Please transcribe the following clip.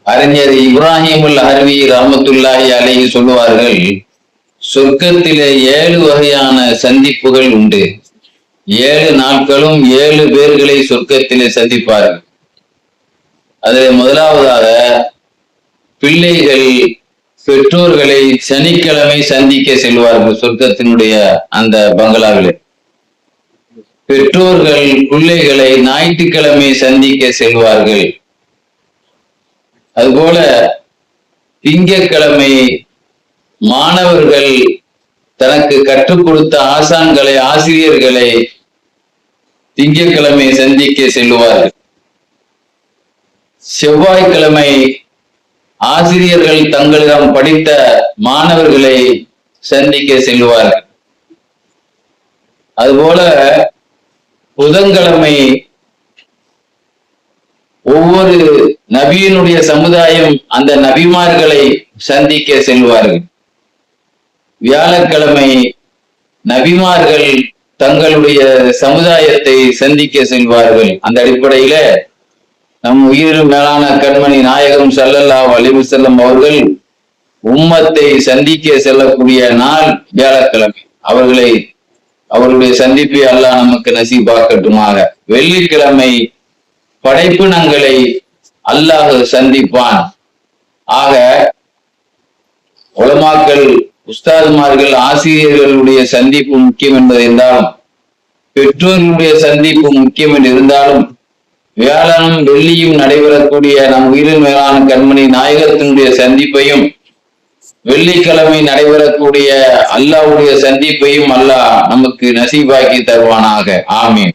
அறிஞர் இப்ராஹிமுல் ஹர்வி ரஹ்மத்துல்லாஹி அலைஹி சொல்லுவார்கள், சொர்க்கத்திலே 7 வகையான சந்திப்புகள் உண்டு. 7 நாட்களும் 7 பேர்களை சொர்க்கத்திலே சந்திப்பார்கள். அதில் முதலாவதாக பிள்ளைகள் பெற்றோர்களை சனிக்கிழமை சந்திக்க செல்வார்கள். சொர்க்கத்தினுடைய அந்த பங்களாவிலே பெற்றோர்கள் பிள்ளைகளை ஞாயிற்றுக்கிழமை சந்திக்க செல்வார்கள். அதுபோல திங்கட்கிழமை மாணவர்கள் தனக்கு கற்றுக் கொடுத்த ஆசான்களை ஆசிரியர்களை திங்கட்கிழமை சந்திக்க செல்வார்கள். செவ்வாய்க்கிழமை ஆசிரியர்கள் தங்களிடம் படித்த மாணவர்களை சந்திக்க செல்வார்கள். அதுபோல புதன்கிழமை ஒவ்வொரு நபியினுடைய சமுதாயம் அந்த நபிமார்களை சந்திக்க செல்வார்கள். வியாழக்கிழமை நபிமார்கள் தங்களுடைய சமுதாயத்தை சந்திக்க செல்வார்கள். அந்த அடிப்படையில நம் உயிரினும் மேலான கண்மணி நாயகம் ஸல்லல்லாஹு அலைஹி வஸல்லம் அவர்கள் உம்மத்தை சந்திக்க செல்லக்கூடிய நாள் வியாழக்கிழமை. அவர்களுடைய சந்திப்பை அல்லாஹ் நமக்கு நசீபாக்கட்டுமாக. வெள்ளிக்கிழமை படைப்பினங்களை அல்லாஹ் சந்திப்பான். ஆக உலமாக்கள், உஸ்தாதுமார்கள், ஆசிரியர்களுடைய சந்திப்பு முக்கியம் என்பது என்றாலும், பெற்றோர்களுடைய சந்திப்பு முக்கியம் என்று இருந்தாலும், வியாழனும் வெள்ளியும் நடைபெறக்கூடிய நம் உயிரின் மேலான கண்மணி நாயகத்தினுடைய சந்திப்பையும், வெள்ளிக்கிழமை நடைபெறக்கூடிய அல்லாஹ்வுடைய சந்திப்பையும் அல்லாஹ் நமக்கு நசீபாக்கி தருவானாக. ஆமீன்.